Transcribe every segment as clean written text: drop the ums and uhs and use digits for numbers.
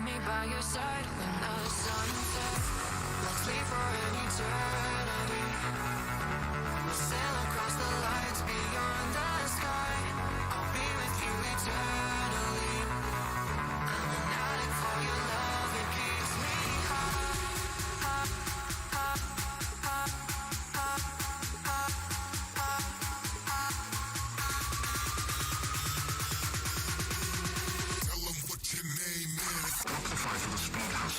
me by your side when the sun sets. Let's leave for an eternity. We'll sail across the lights beyond the sky. I'll be with you eternally. I'm an addict for your love, it keeps me high, high, high, high, high, high, high, high. Tell them what your name is. Amplify for the speakers.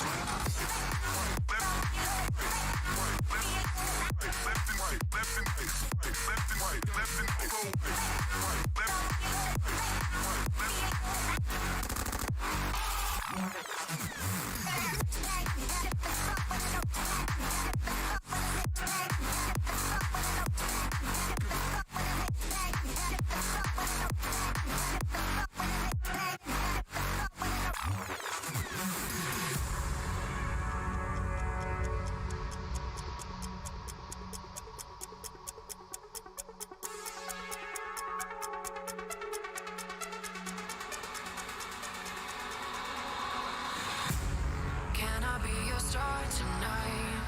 Can I be your star tonight?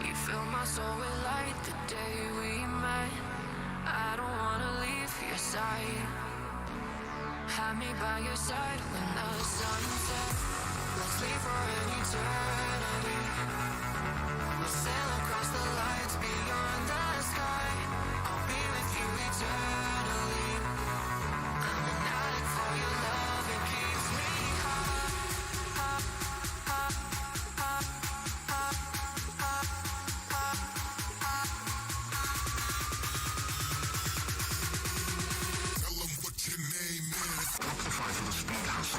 You fill my soul with light the day we met. I don't wanna leave your side. Have me by your side when the sun sets. Let's leave for an eternity. We'll sail across the lights beyond the sky. I'll be with you eternally. I'm an addict for your love, it keeps me high, high, high, high, high, high, high, high. Tell them what your name is. Amplify for the speakers.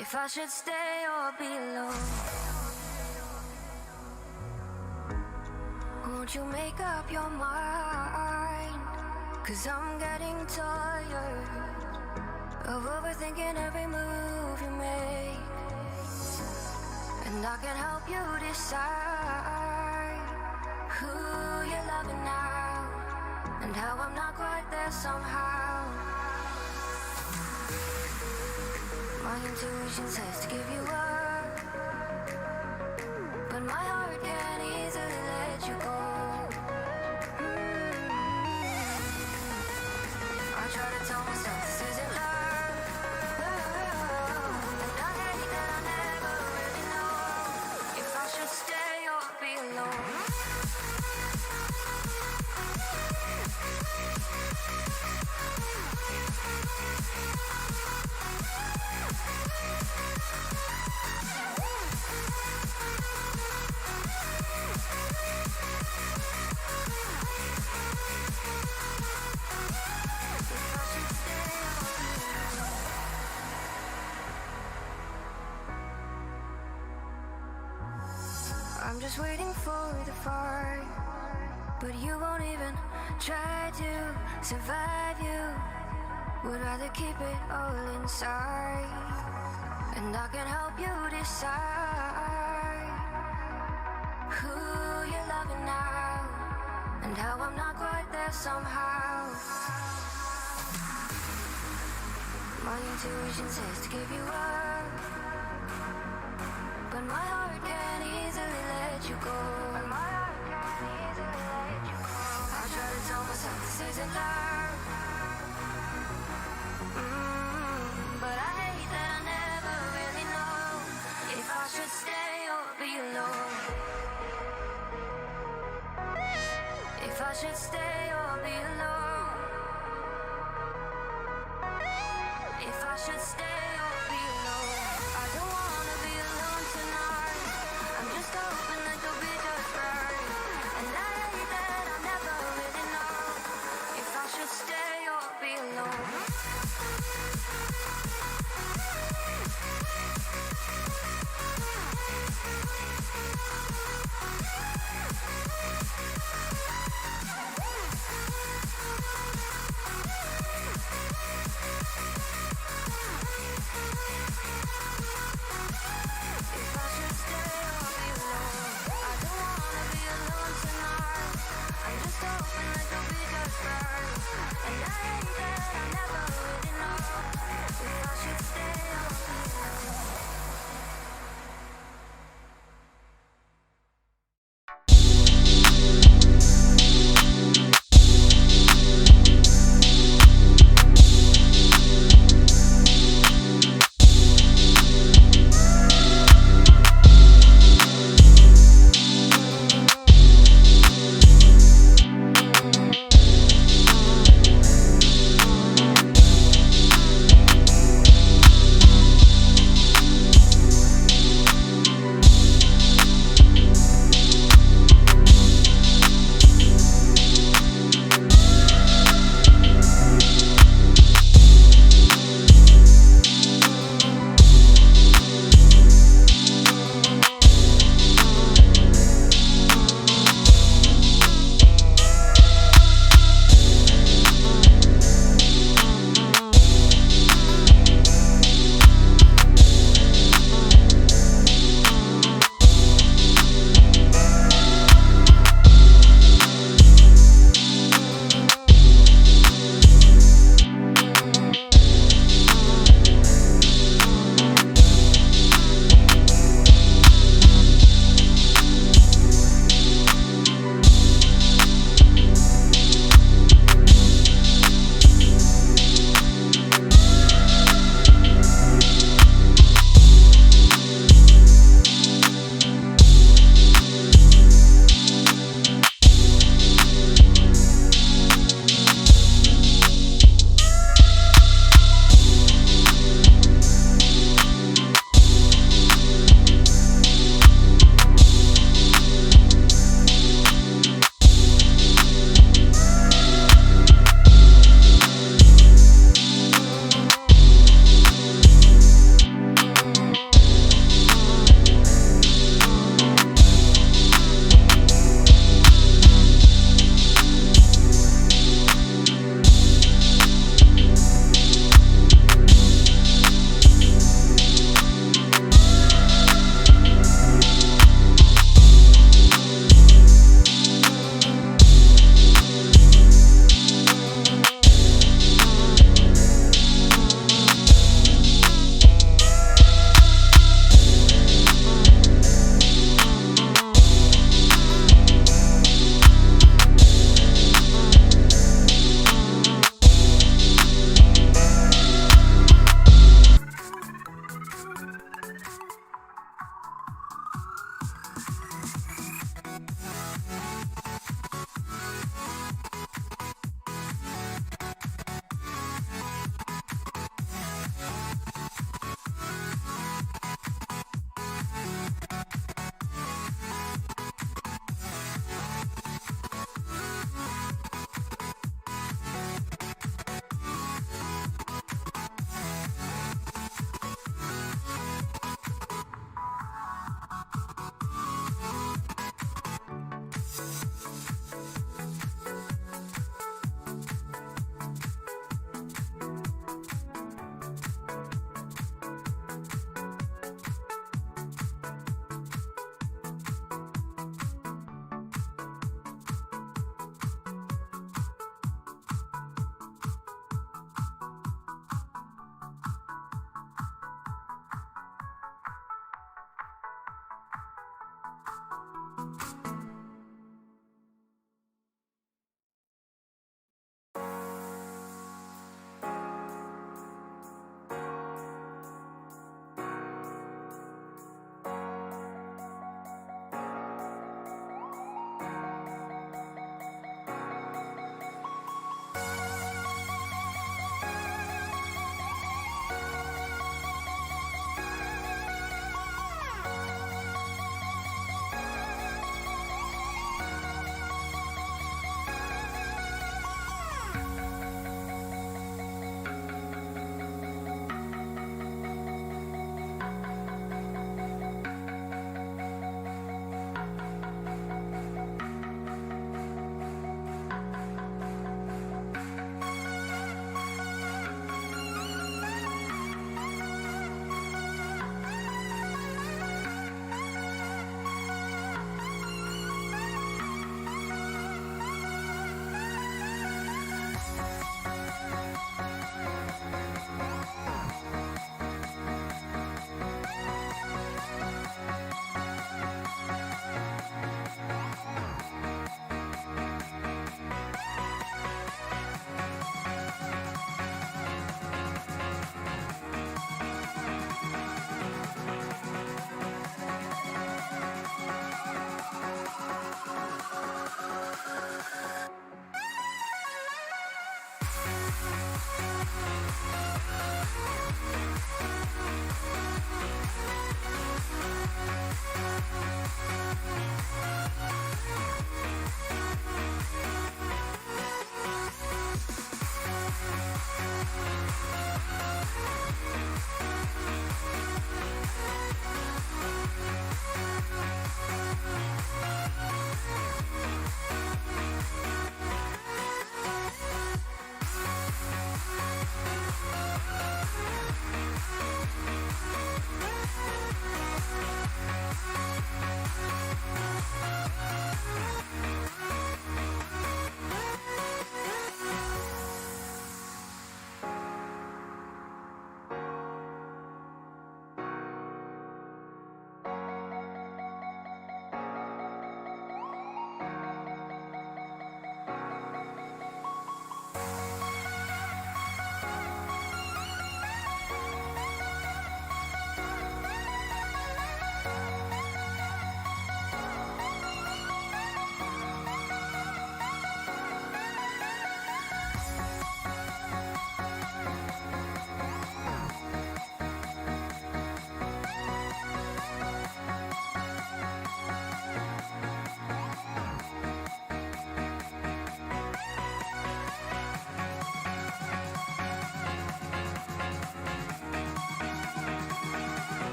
If I should stay or be alone. Won't you make up your mind? 'Cause I'm getting tired of overthinking every move you make. And I can help you decide who you're loving now, and how I'm not quite there somehow. My intuition says to give you up, but my heart can't easily let you go. I try to tell myself this isn't love, and I hate that I never really know if I should stay or be alone. I'm just waiting for the fire, but you won't even try to survive. You would rather keep it all inside, and I can help you decide who you're loving now, and how I'm not quite there somehow. My intuition says to give you up, but my heart can't easily let you go. I try to tell myself this isn't love, but I hate that I never really know if I should stay or be alone. If I should stay or be alone. If I should stay or be alone. I don't wanna be alone tonight. I'm just hoping that you'll be just right. And I hate that I never really know if I should stay or be alone.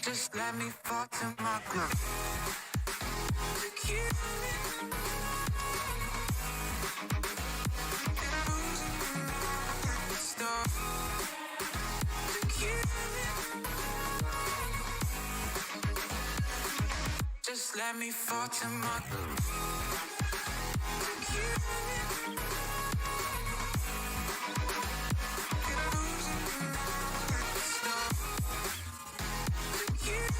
Just let me fall to my groove. To keep stop. To keep just let me fall to my groove. To keep stop. To keep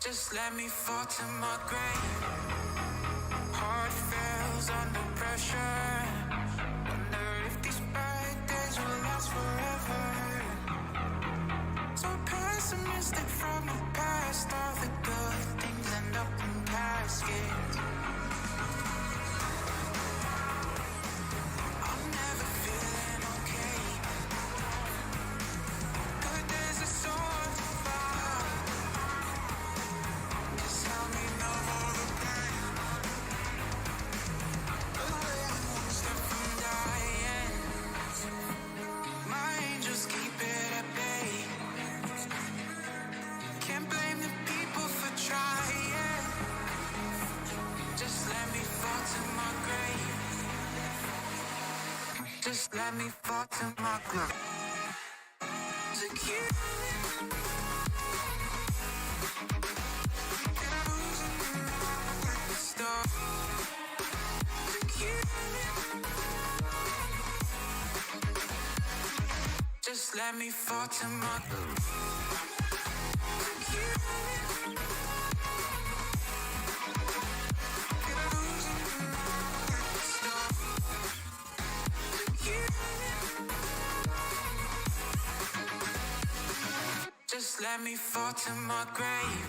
just let me fall to my grave. Heart fails under pressure. Wonder if these bad days will last forever. So pessimistic from the past. All the good things end up in caskets. I'm never feeling okay. Good days are so hard to find. Just help me know all the pain. One step from dying. My angels keep it at bay. Can't blame the people for trying. Just let me fall to my grave. Just let me fall to my grave. To keep stop. To keep just let me fall to my grave. To keep stop. To keep just let me fall to my grave.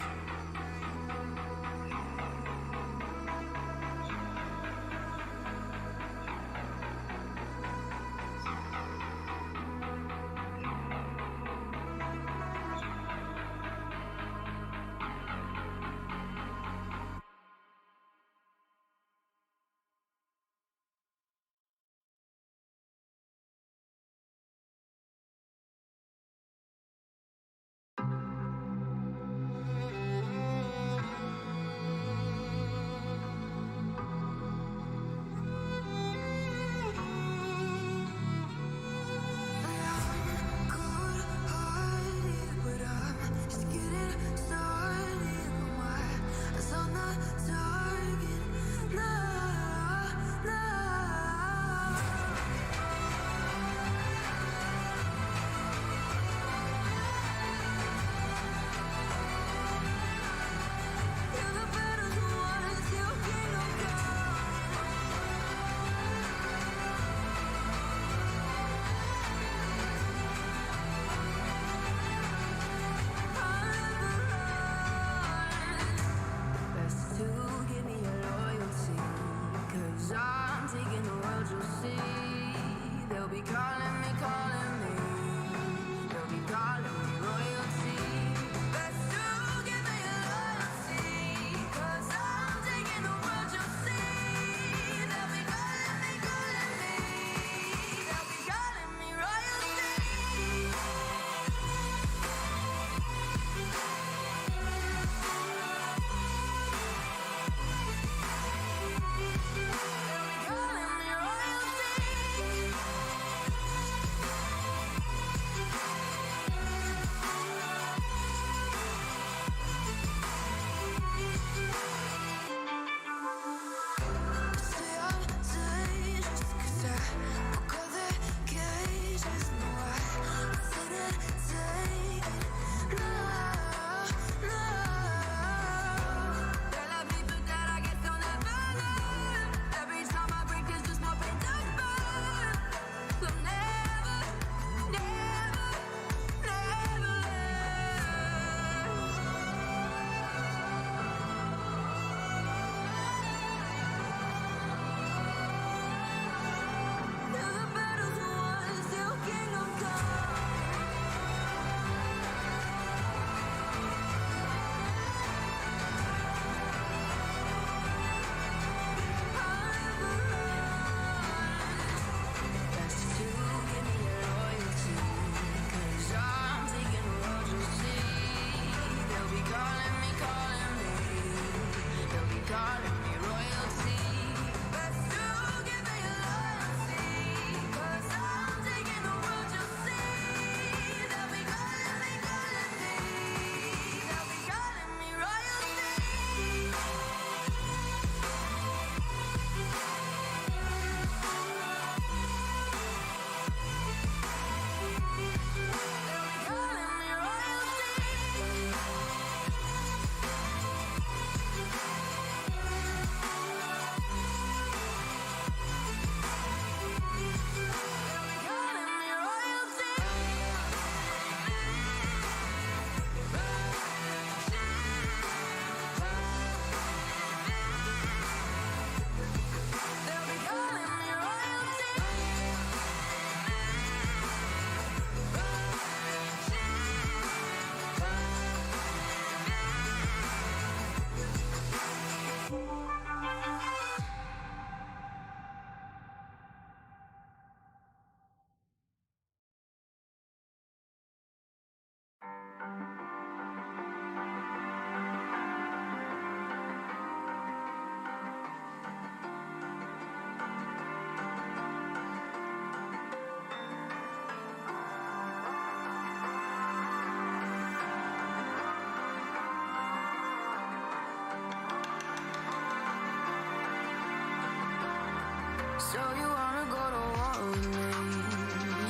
So you wanna go to war with me?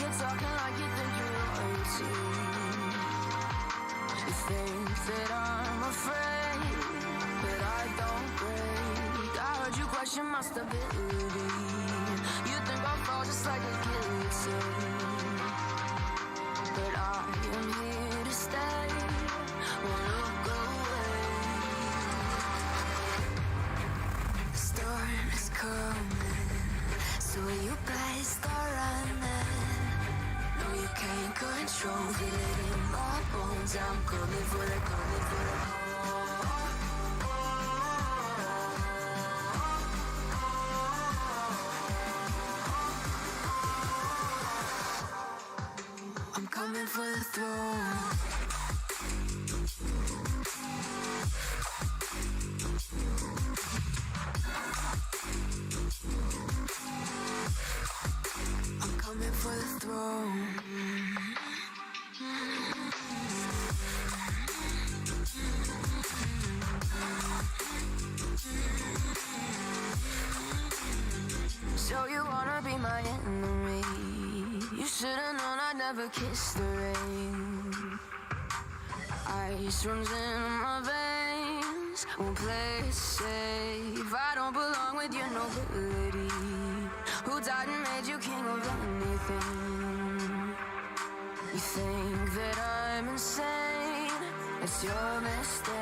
You're talking like you think you're royalty. You think that I'm afraid, but I don't break. I heard you question my stability. You think I'll fall just like a guillotine, but I am here to stay. Won't look away. The storm is coming, so you better start running. No, you can't control, feel it in my bones. I'm coming for the, coming for the. I'm coming for the throne. I'm coming for the throne. So you wanna be my enemy? You should've known I'd never kiss the rain. Ice runs in my veins, won't play it safe. I don't belong with your nobility. Who died and made you king of anything? You think that I'm insane? It's your mistake.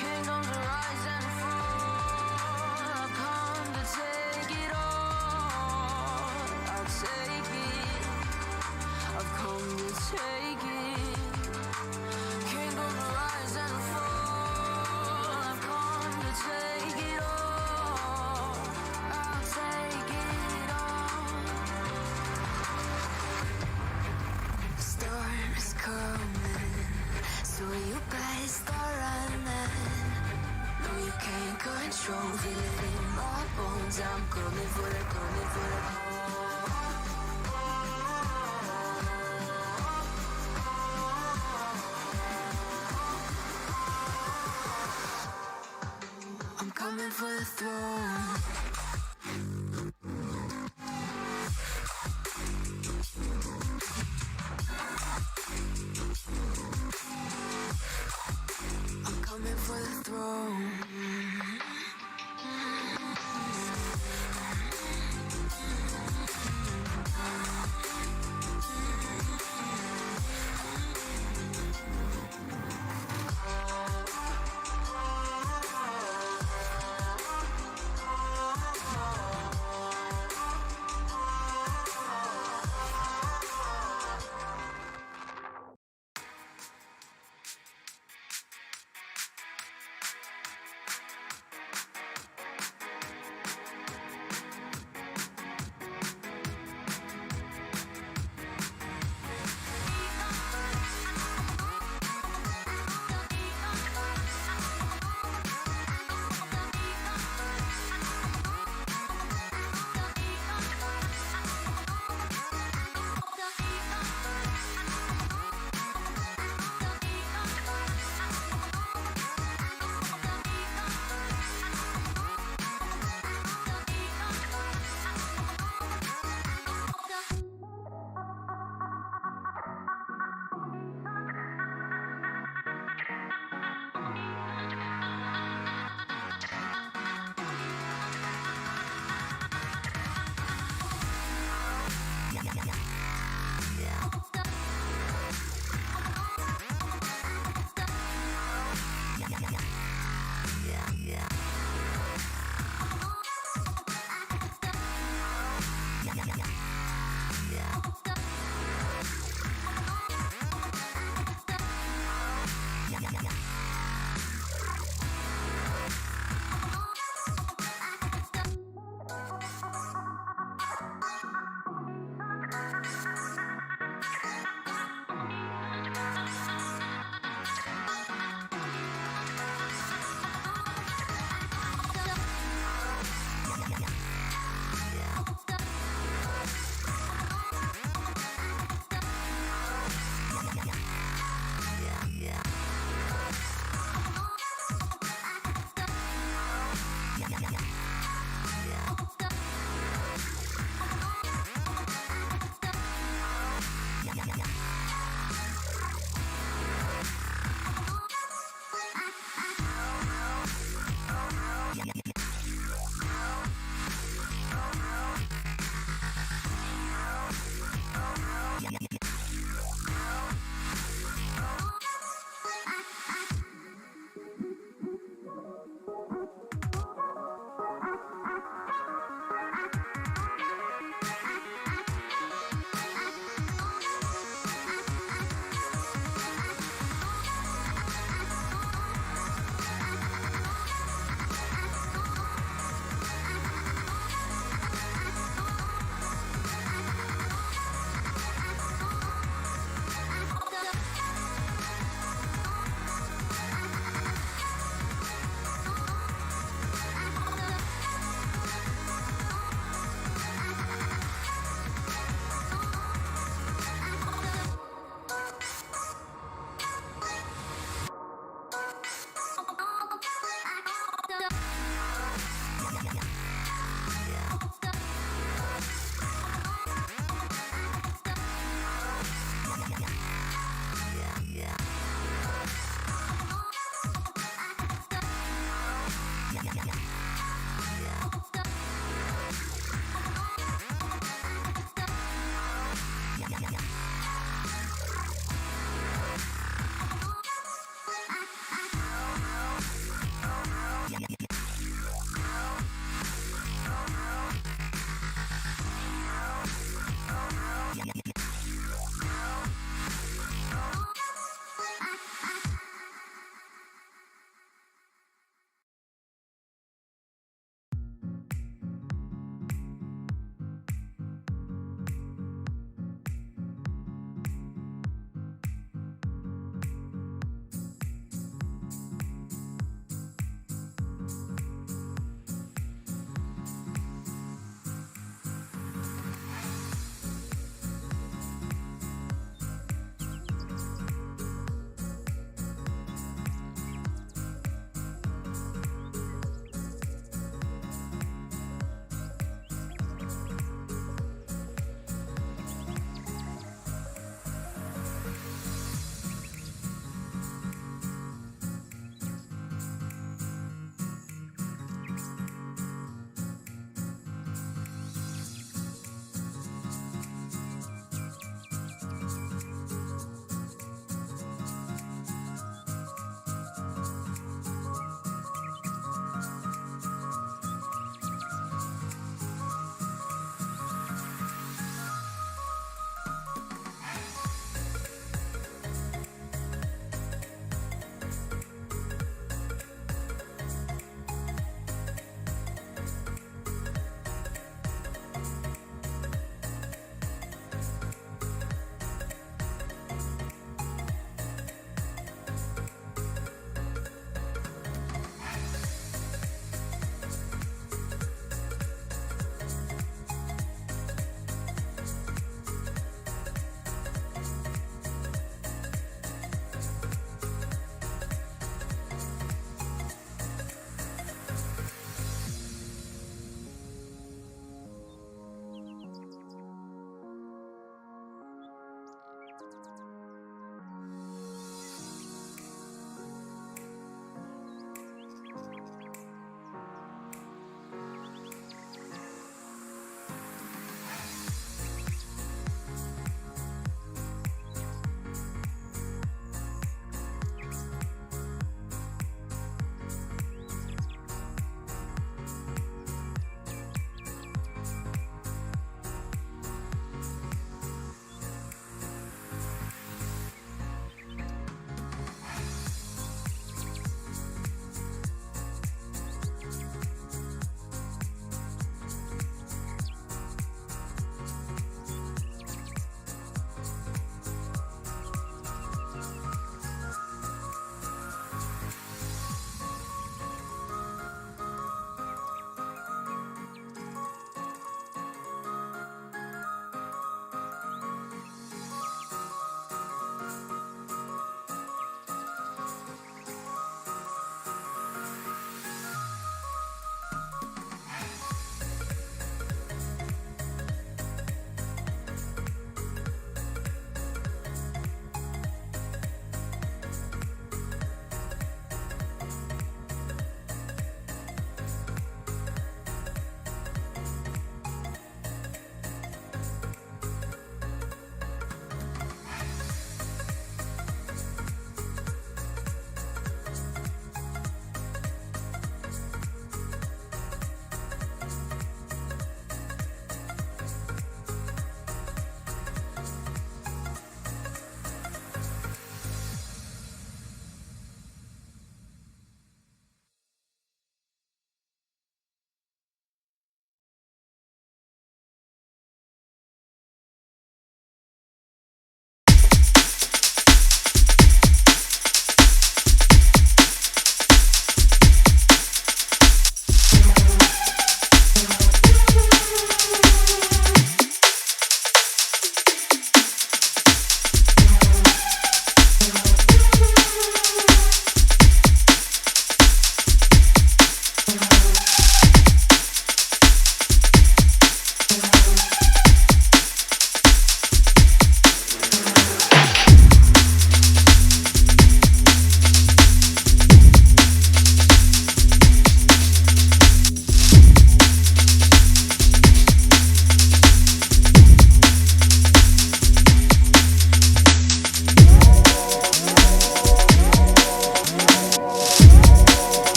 Kingdoms rise and fall. I've come to take it all. I'll take it. I've come to take it. Kingdoms rise and fall. I've come to take it all. I'll take it all. The storm is coming.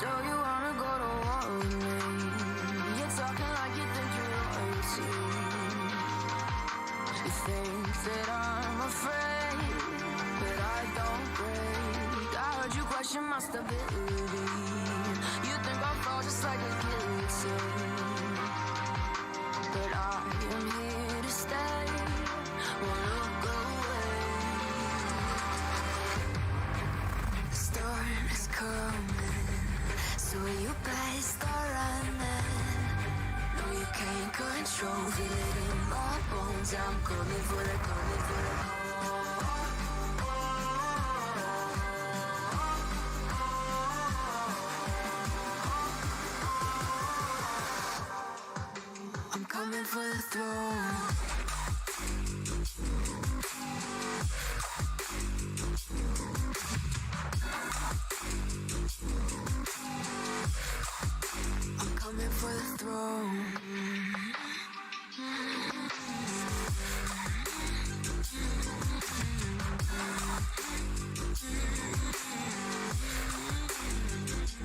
So you wanna go to war with me? You're talking like you think you're royalty. You think that I'm afraid, but I don't break. I heard you question my stability. You think I'll fall just like a guillotine, but I am here to stay. Won't look away. The storm is coming, so you better start running. No, you can't control, feel it in my bones. I'm coming for the, coming for the. I'm coming for the throne. I'm coming for the throne.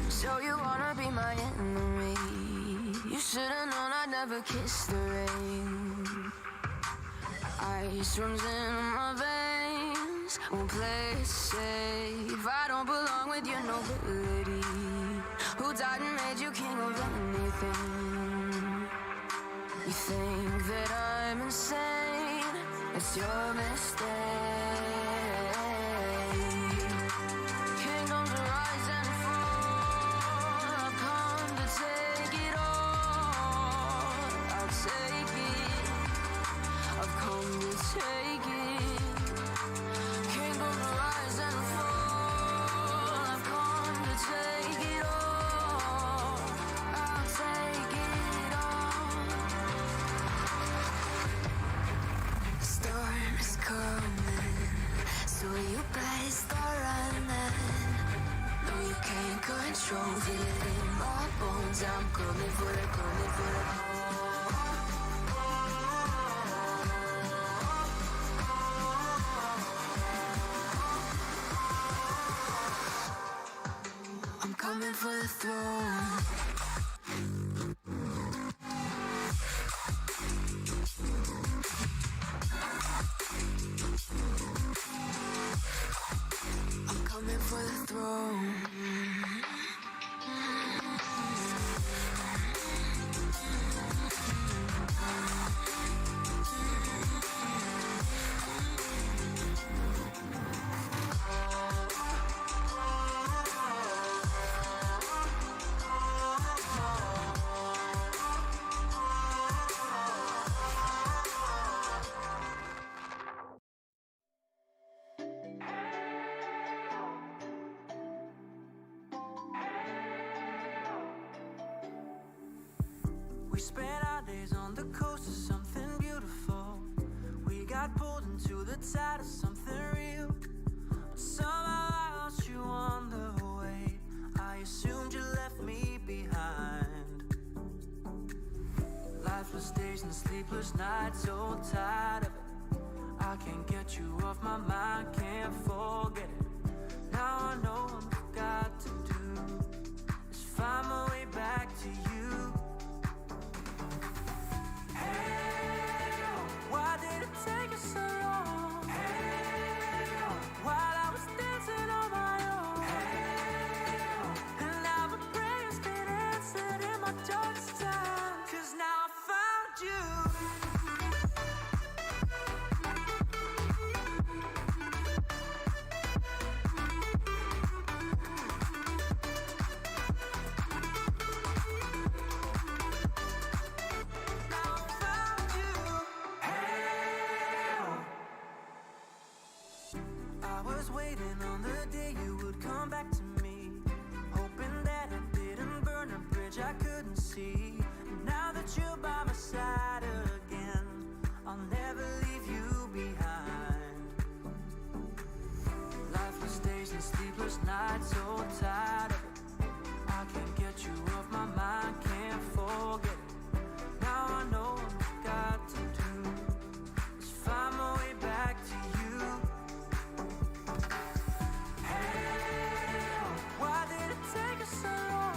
So you wanna be my enemy? You should've known I'd never kiss the rain. Ice runs in my veins, won't play it safe. I don't belong with your nobility. Who died and made you king of anything? You think that I'm insane? It's your mistake. Kingdoms rise and fall. I've come to take it all. I'll take it. I've come to take it. Kingdoms rise and fall. I've come to take it all. I'll take it all. The storm is coming, so you better start running. No, you can't control, feel it in my bones. I'm coming for the, coming for the. I'm coming for the throne. I'm coming for the throne. We spent our days on the coast of something beautiful. We got pulled into the tide of something real. But somehow I lost you on the way. I assumed you left me behind. Lifeless days and sleepless nights, so tired of it. I can't get you off my mind, can't forget it. Now I know what I've got to do is find my way back to you. Why did it take us so long? While I was dancing on my own. And now my prayers get answered in my darkest time. 'Cause now I found you. I was waiting on the day you would come back to me, hoping that I didn't burn a bridge I couldn't see. And now that you're by my side again, I'll never leave you behind. Lifeless days and sleepless nights, so tired of it. I can't get you off my mind, can't forget it. Now I know what I've got to do is find my way back to you. Why did it take us so long?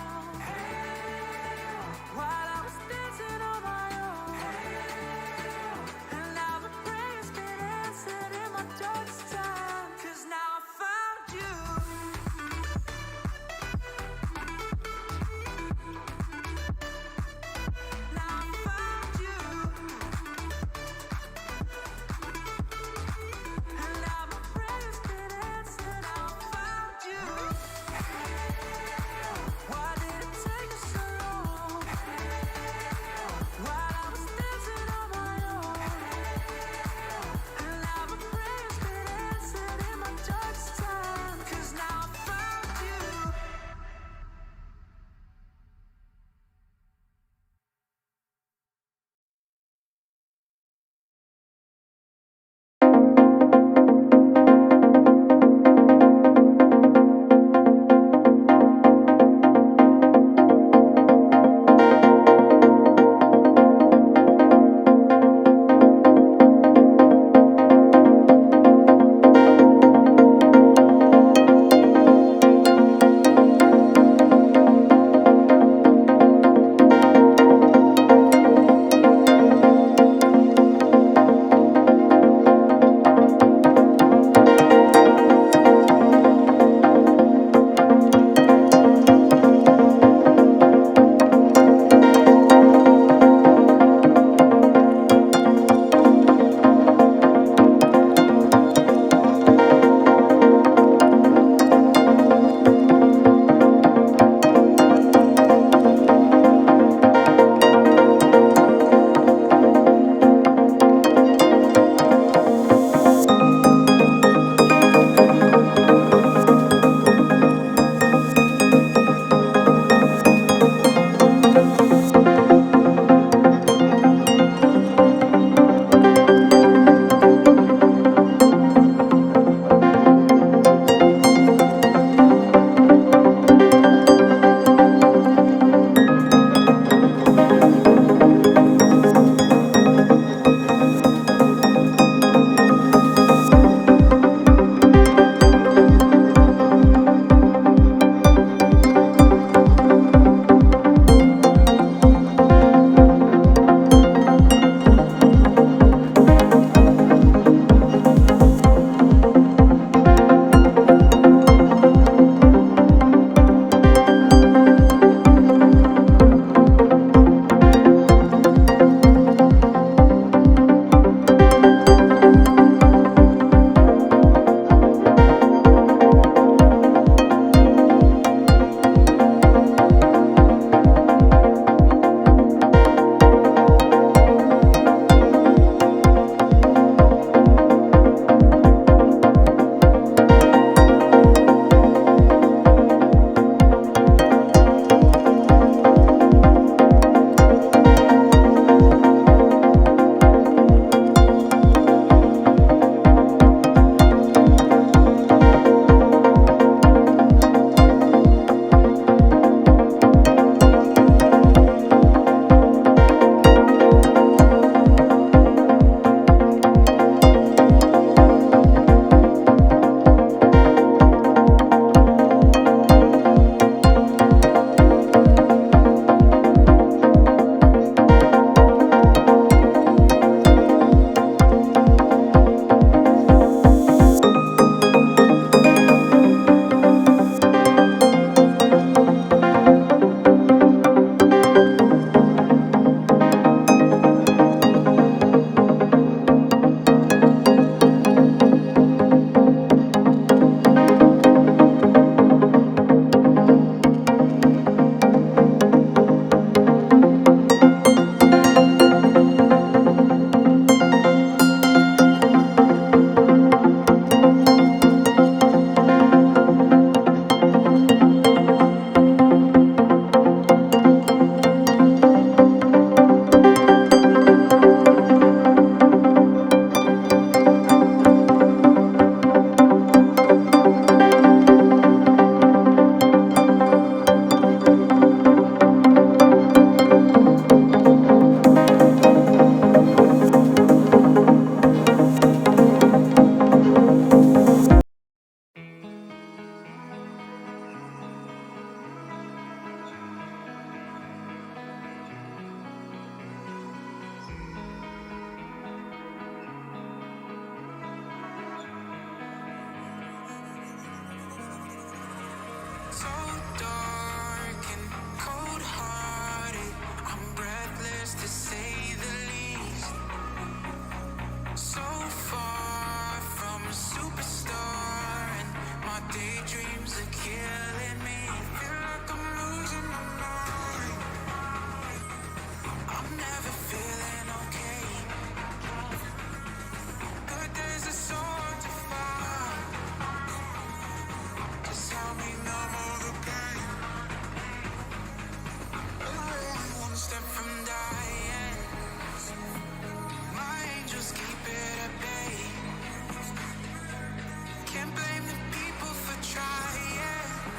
Can't blame the people for trying.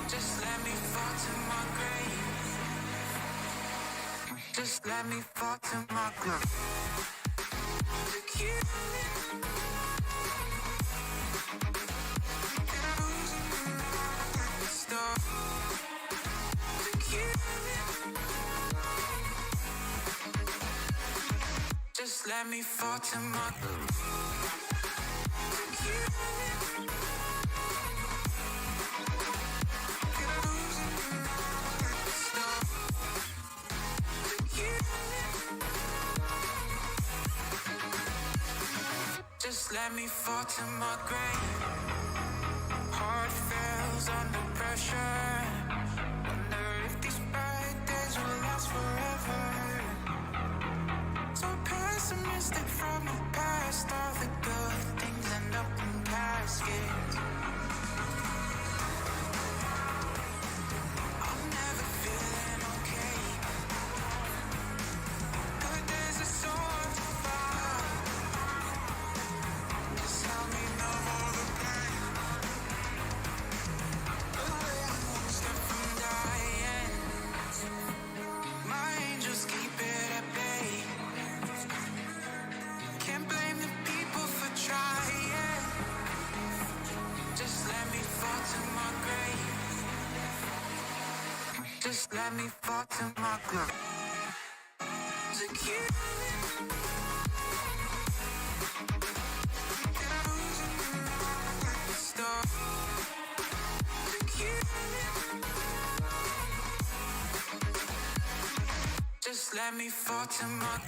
Just let me fall to my grave. Just let me fall to my grave. Look you. Just let me fall to my Just let me fall to my grave. Heart fails under pressure. Wonder if these bad days will last forever. So pessimistic from the past. All the good things end up in caskets. I'm never feeling okay. Good days are so hard to find. Just help me numb all the pain. Away one step from dying. My angels keep it at bay. Can't blame the people for trying. Just let me fall to my grave. Just let me fall to my grave. Look you. Just let me fall to my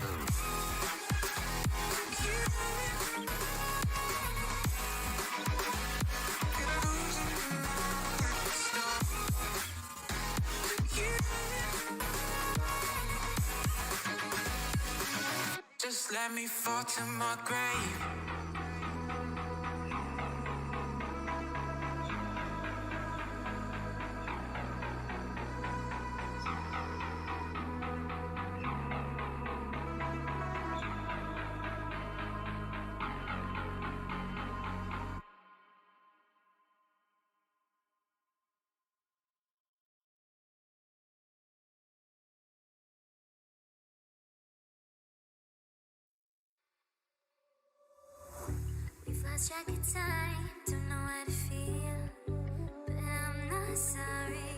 Just let me fall to my grave. We've lost track of time, don't know how to feel, but I'm not sorry.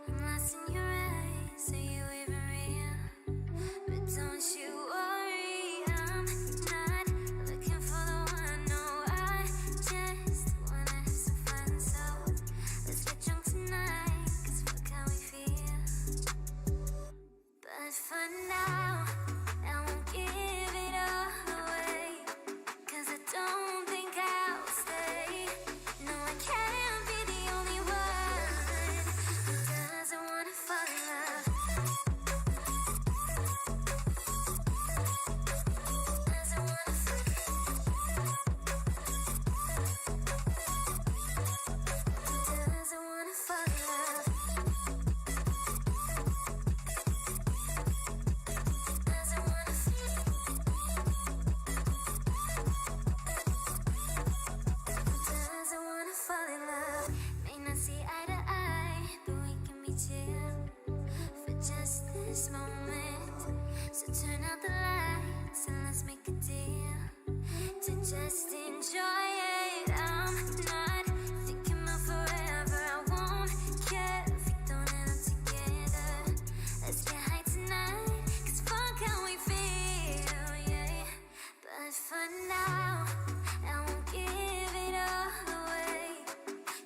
I'm lost in your eyes, are you even real? But don't you worry, I'm not looking for the one. No, I just wanna have some fun. So let's get drunk tonight, 'cause fuck how we feel. But for now, I won't give it all away, 'cause I don't think I'll stay. No, I can't be the only one who doesn't wanna fall in love. Doesn't wanna fall in love. Doesn't wanna fall in love. Doesn't wanna fall in love. Doesn't wanna fall in love. May not see eye to eye, but we can be chill for just this moment. So turn out the lights and let's make a deal to just enjoy it. I'm not thinking about forever. I won't care if we don't end up together. Let's get high tonight, 'cause fuck how we feel, yeah. But for now, I won't give it all away,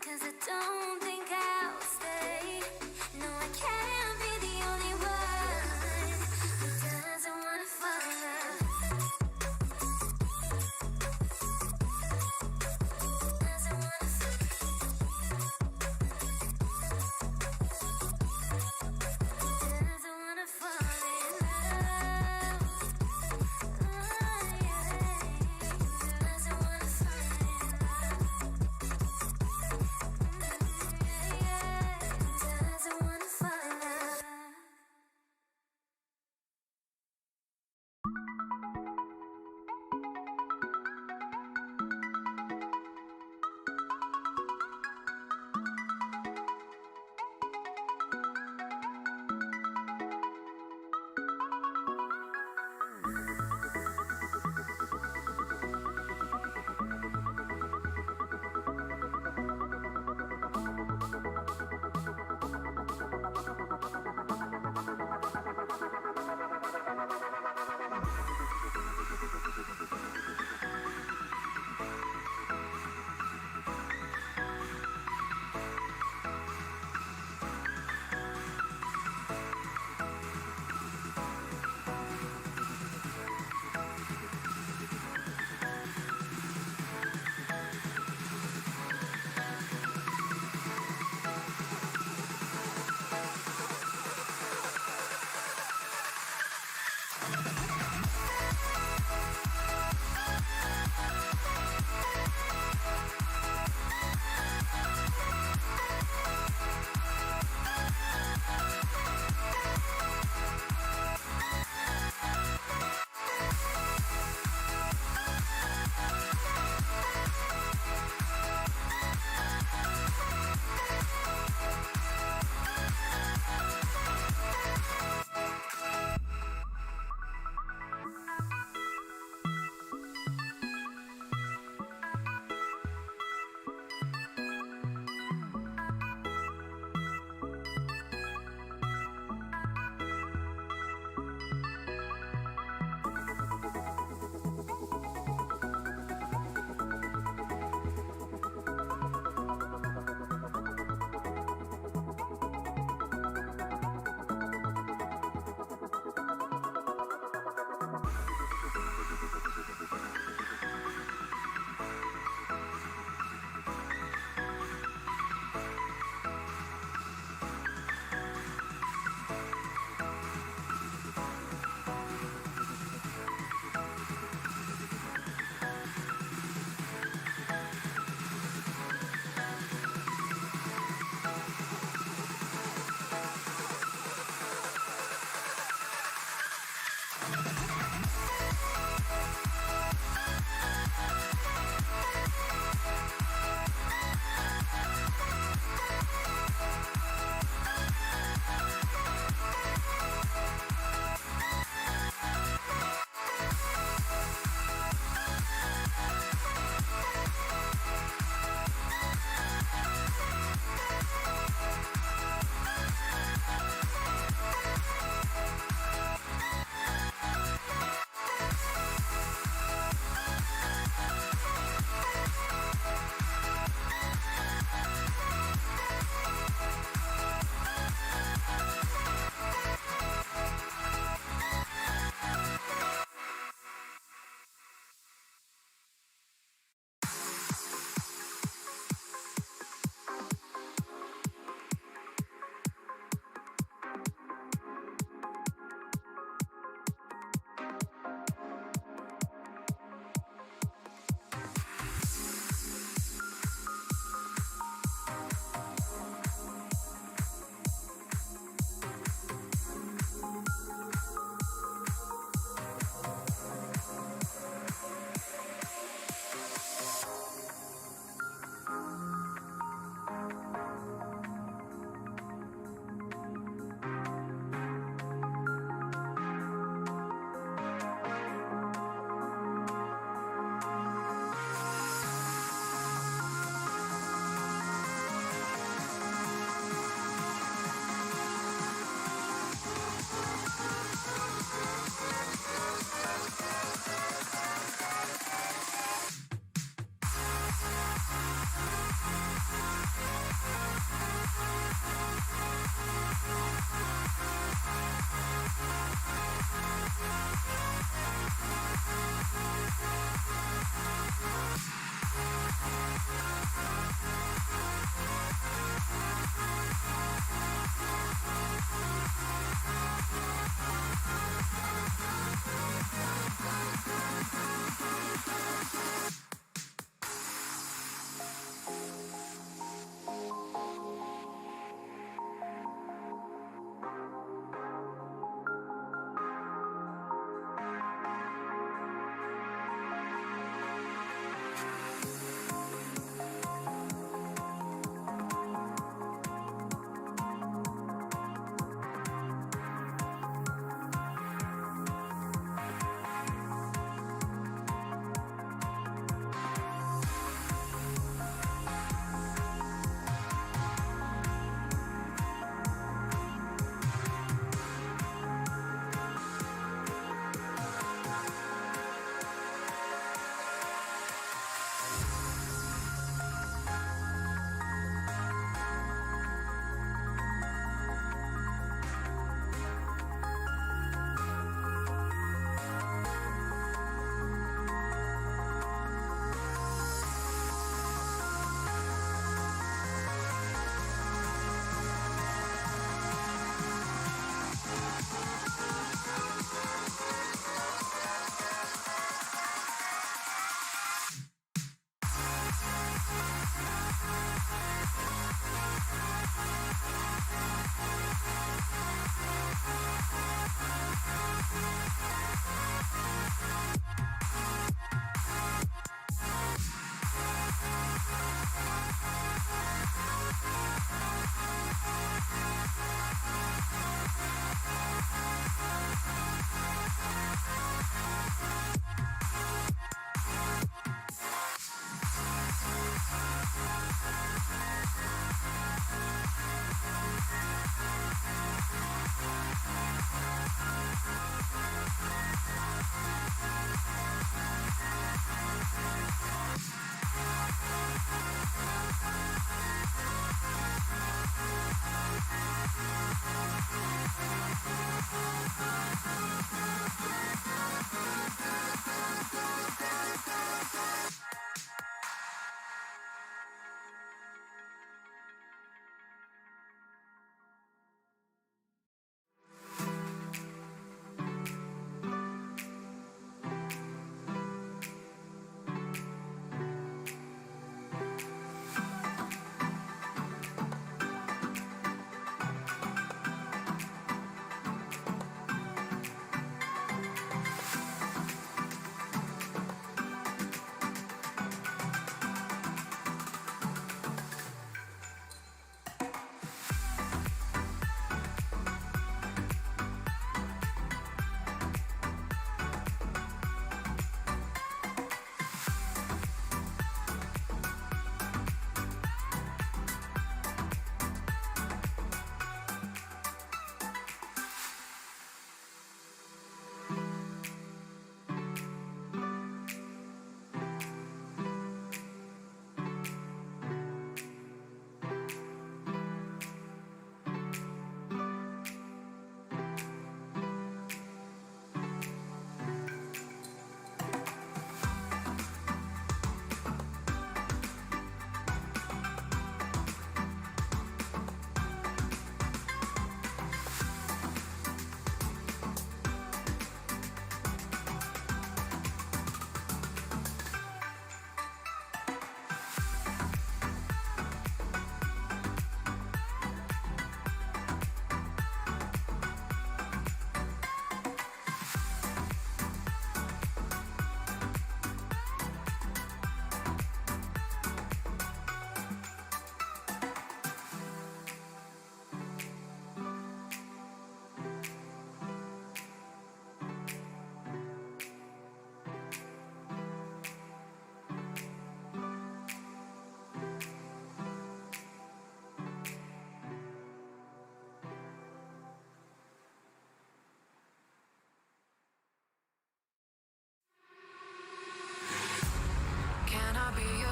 'cause I don't think I'll stay. No, I can't be the only one who doesn't wanna fall in love.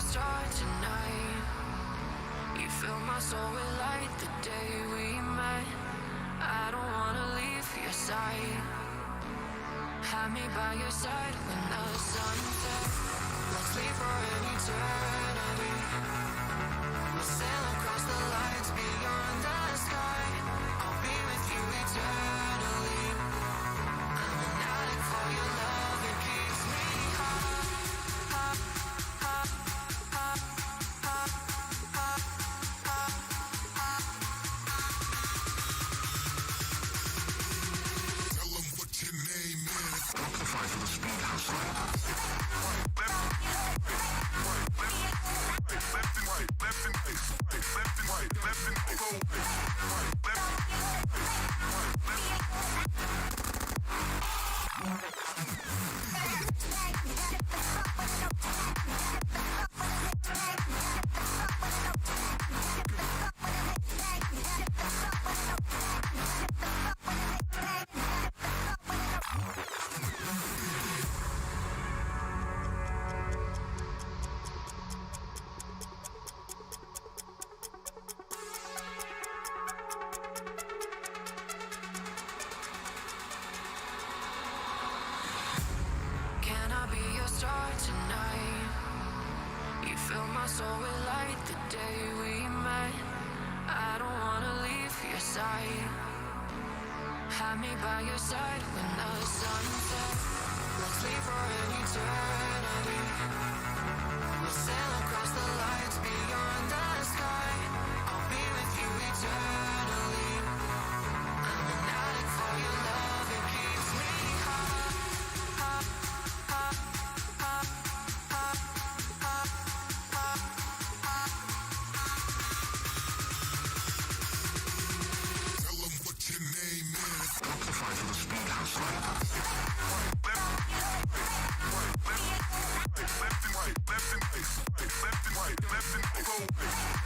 star tonight. You fill my soul with light the day we met. I don't wanna leave your side. Have me by your side when the sun sets. Let's leave for an eternity. We'll sail across the lights beyond the sky. I'll be with you eternally. I'm an addict for your love, it keeps me high. Tell them what your name is. Amplify for the speed hustler. Left and right, left and right, left and right, left and right, left and Can I be your star tonight? You fill my soul with light the day we met. I don't wanna leave your side. Have me by your side when the sun sets. Let's leave for an eternity. We'll sail across the lights beyond the sky. I'll be with you eternally. I'm an addict for your love, it keeps me high. left and right, left and right, left and right, left,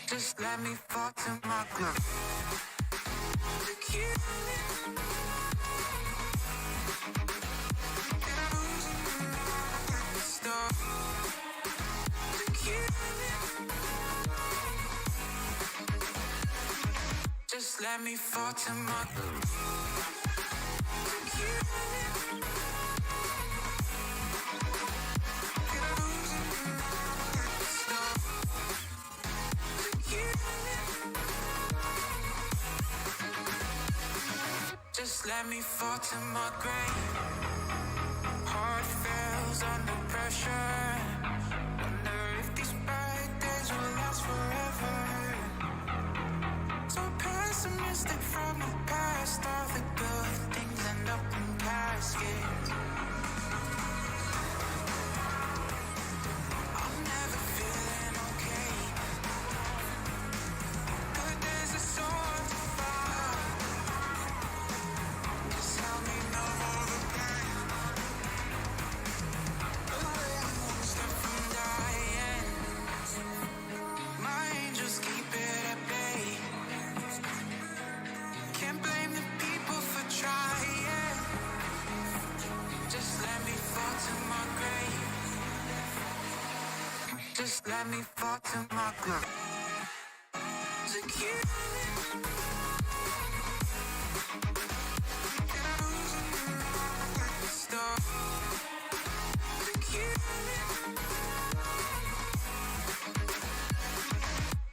Just let me fall to my groove. Look you. Stop. Look you. Just let me fall to my groove. Look you. Stop. Look you. Just let me fall to my grave. Heart fails under pressure. Wonder if these bad days will last forever. So pessimistic from the past. All the good things end up in caskets. I'm never feeling okay. Good days are so hard to find. Just help me know all the pain. One step from dying. My angels keep it at bay. Can't blame the people for trying. Just let me fall to my grave. Just let me fall to my grave. Look you. Stop. Look you.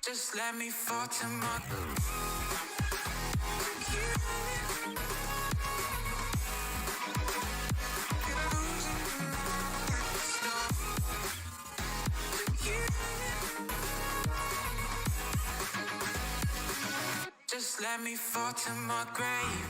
Just let me fall to my grave. Look you. Stop. Look you. Just let me fall to my grave.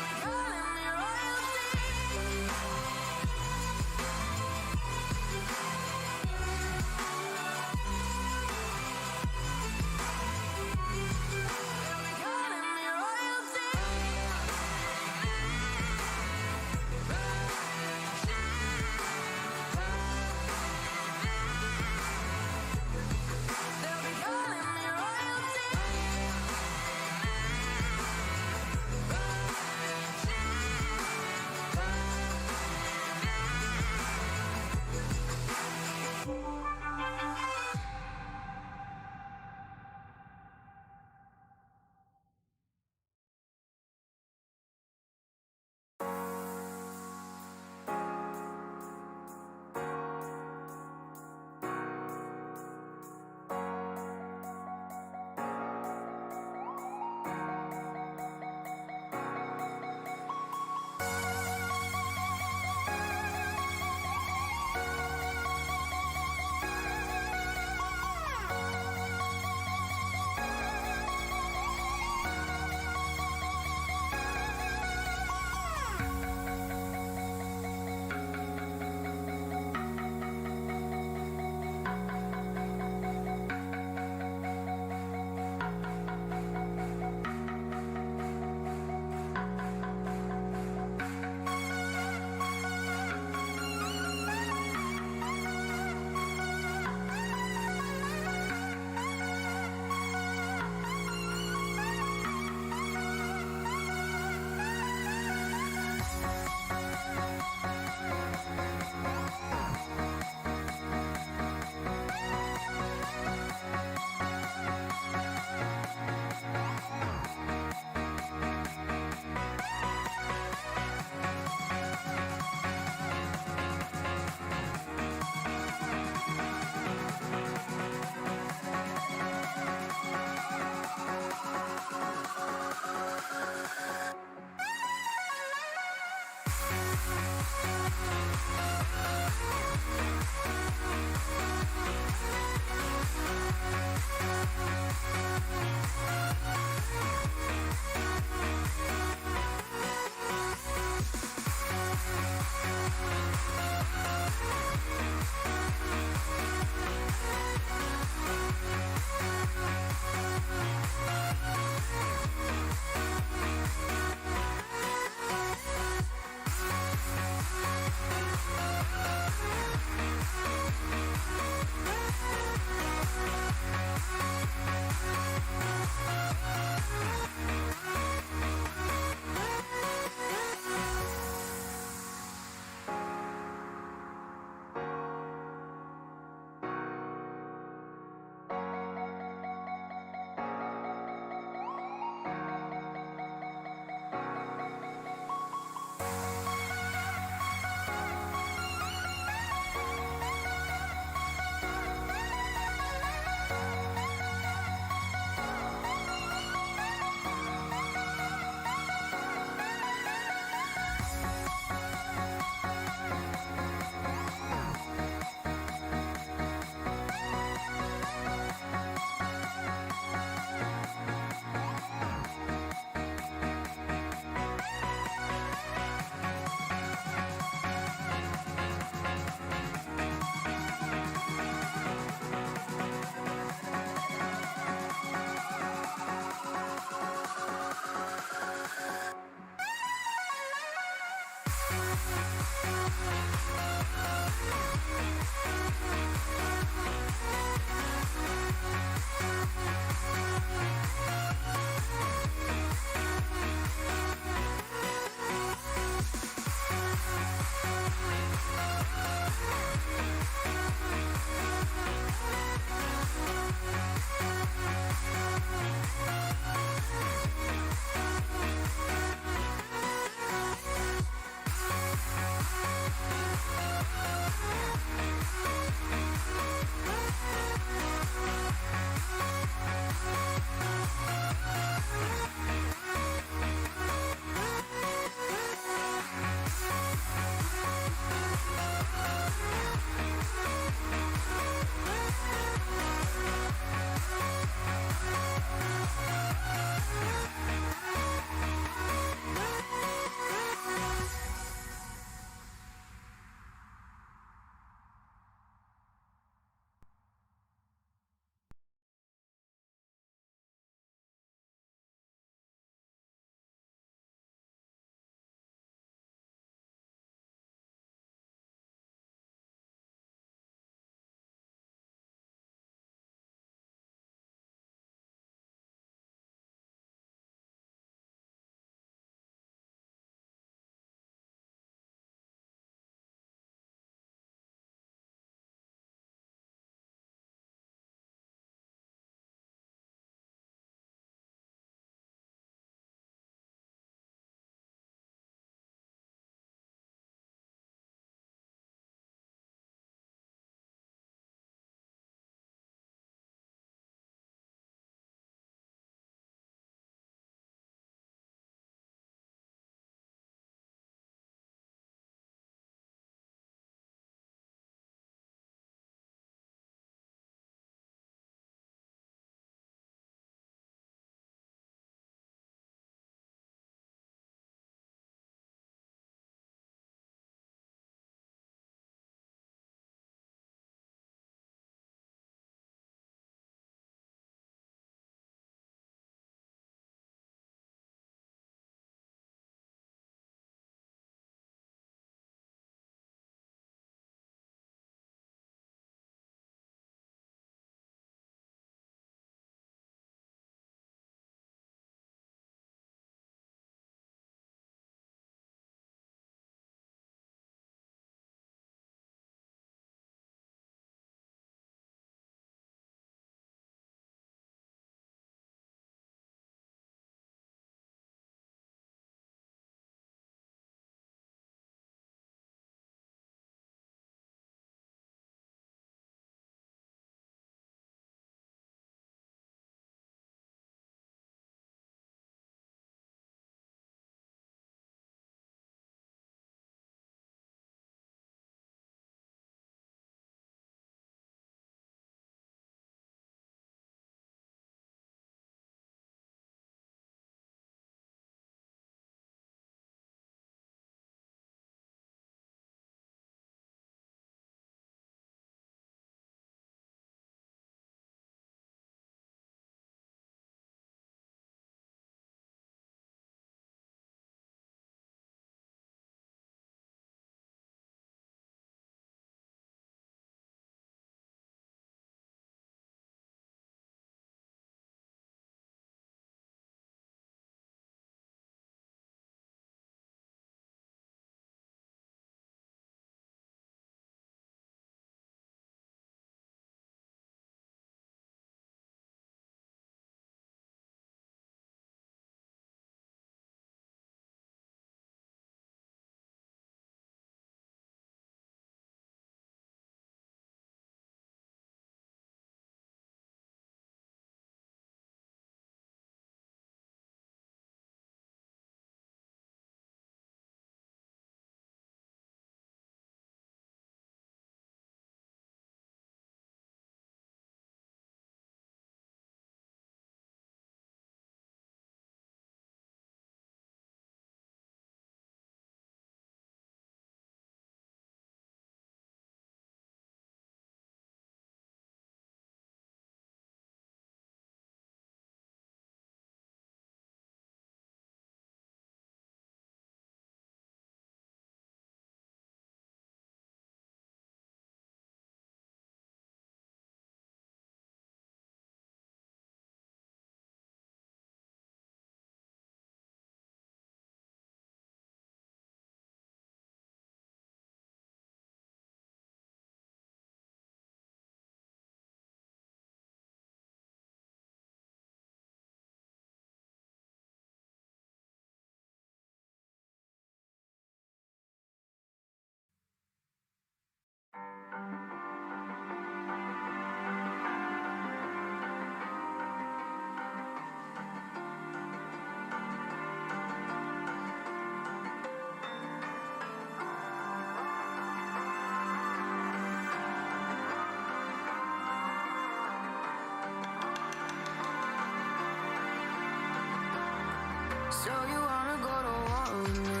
So you wanna go to war with me?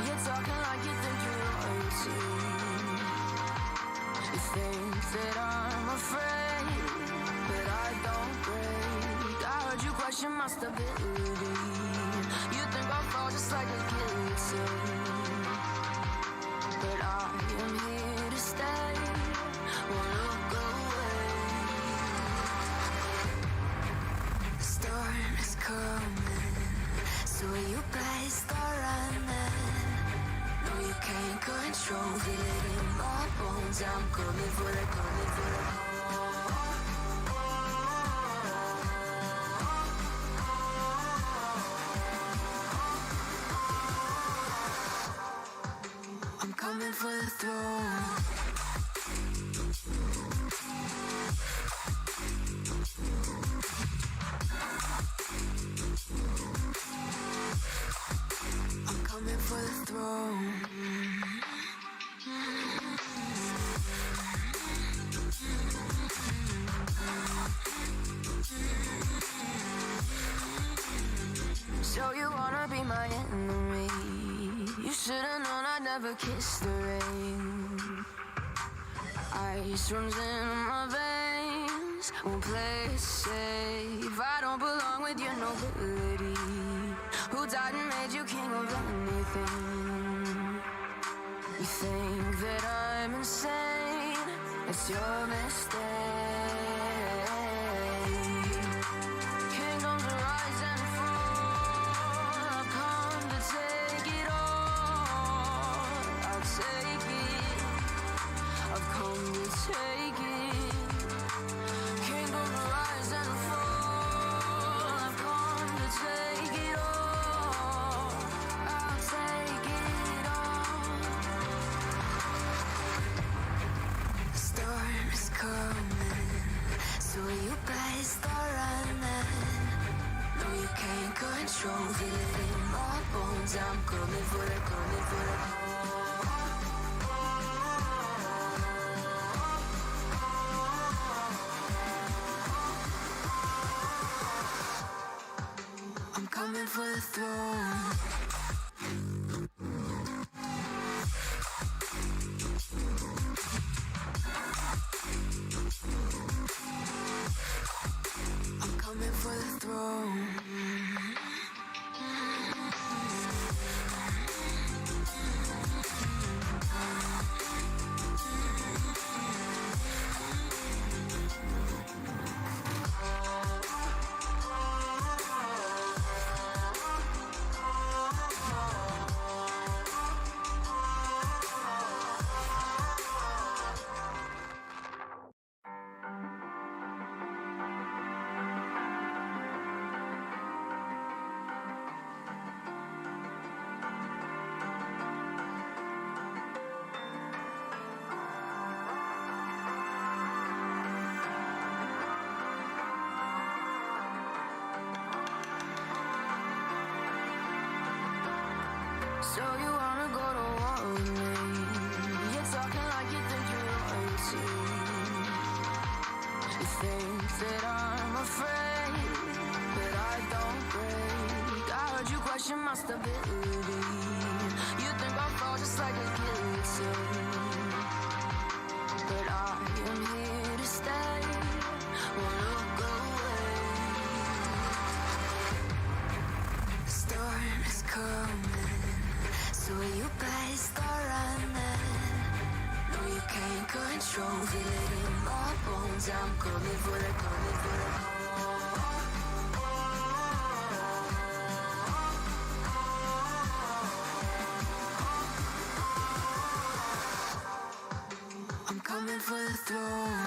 You're talking like you think you're royalty. You think that I'm afraid, but I don't break. I heard you question my stability. You think I'll fall just like a guillotine, but I am here to stay. Won't look away. The storm is coming, so you better start running. No, you can't control, feel it in my bones. I'm coming for the, coming for the. I'm coming for the throne. I'm coming for the throne. So you wanna be my enemy? You should've known I'd never kiss the rain. Ice runs in my veins, won't play it safe. I don't belong with your nobility. Who died and made you king of anything? You think that I'm insane? It's your mistake. Kingdoms rise and fall. I've come to take it all. I'll take it. I've come to take it. Kingdoms rise and fall. I've come to take it all. I'll take it all. The storm is coming, so you better start running. No, you can't control, feel it in my bones. I'm coming for the, coming for the. I'm coming for the throne. I'm coming for the throne. So you wanna go to war with me? You're talking like you think you're royalty. You think that I'm afraid, but I don't break. I heard you question my stability. You think I'll fall just like a guillotine, but I am here to stay. Won't look away. The storm is coming, so you better start running. No, you can't control, feel it in my bones. I'm coming for the, coming for the. I'm coming for the throne.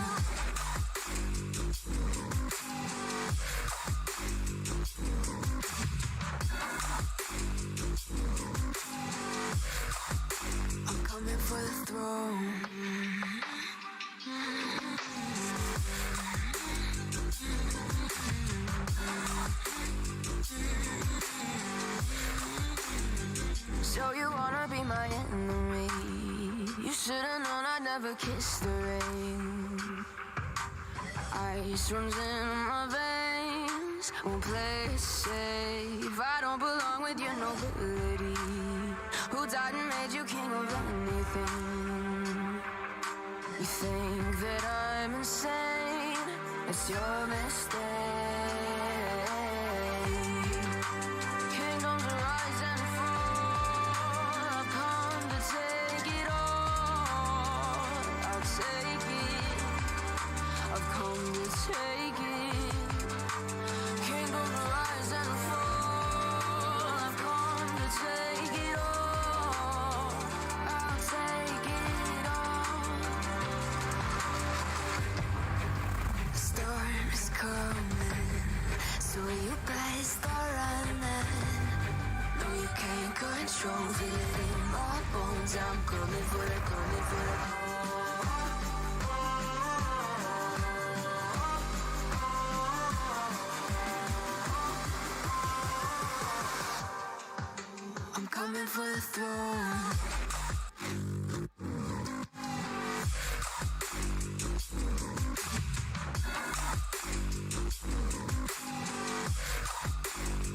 I'm coming for the throne. So you wanna be my enemy? You should've known I'd never kiss the rain. Ice runs in my veins, Won't play it safe. I don't belong with your nobility. Who died and made you king of anything? You think that I'm insane? It's your mistake. Kingdoms rise and fall. I've come to take it all. I'll take it. I've come to take it. Kingdoms rise and fall. I've come to take it all. I'll take it all. The storm is coming, so you better start running. No, you can't control, feel it in my bones. I'm coming for the, coming for the. I'm coming for the throne.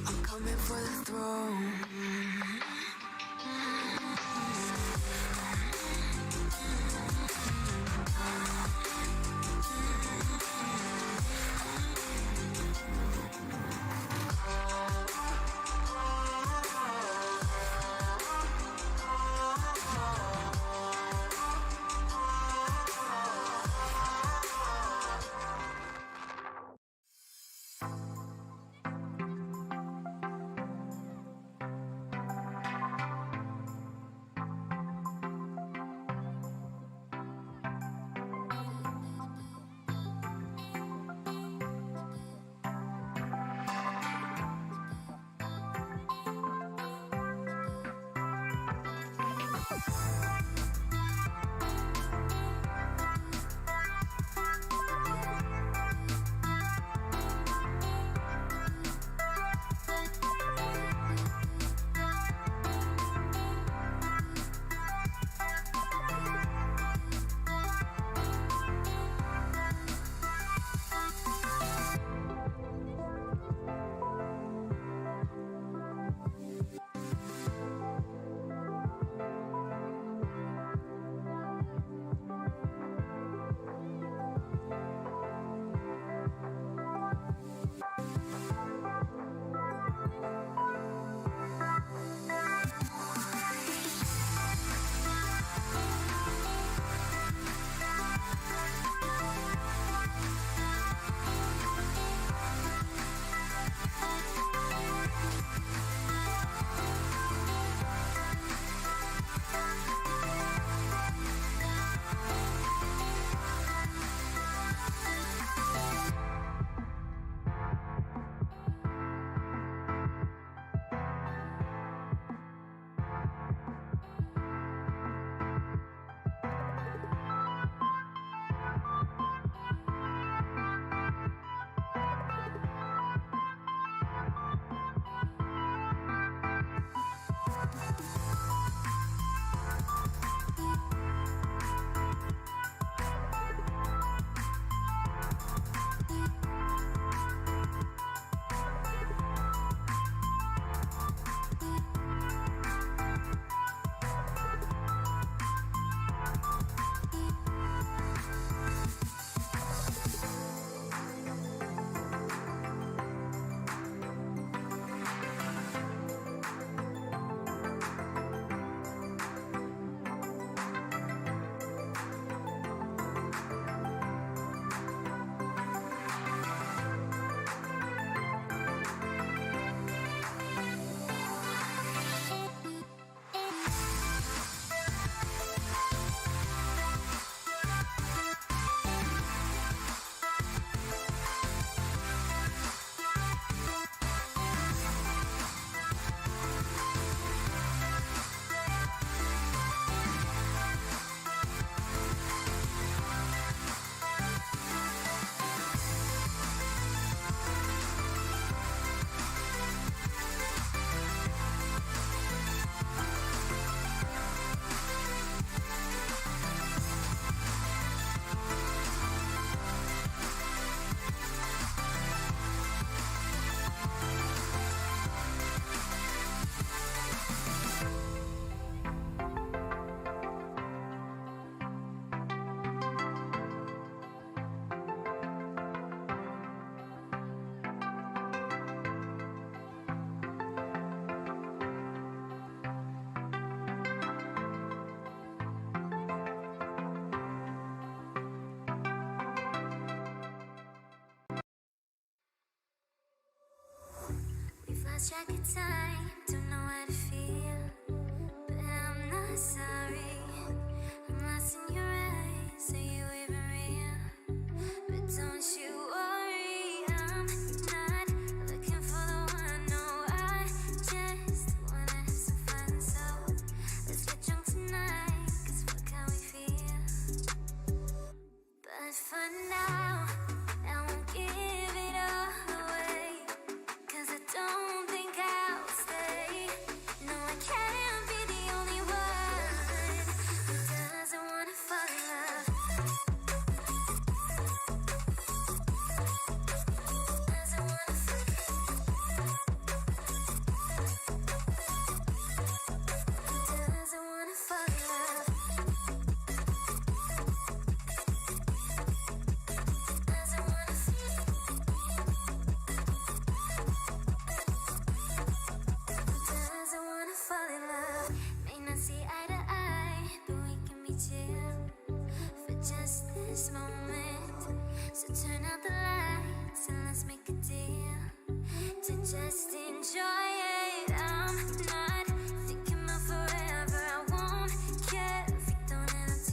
I'm coming for the throne. lost track of time, don't know how to feel, but I'm not sorry.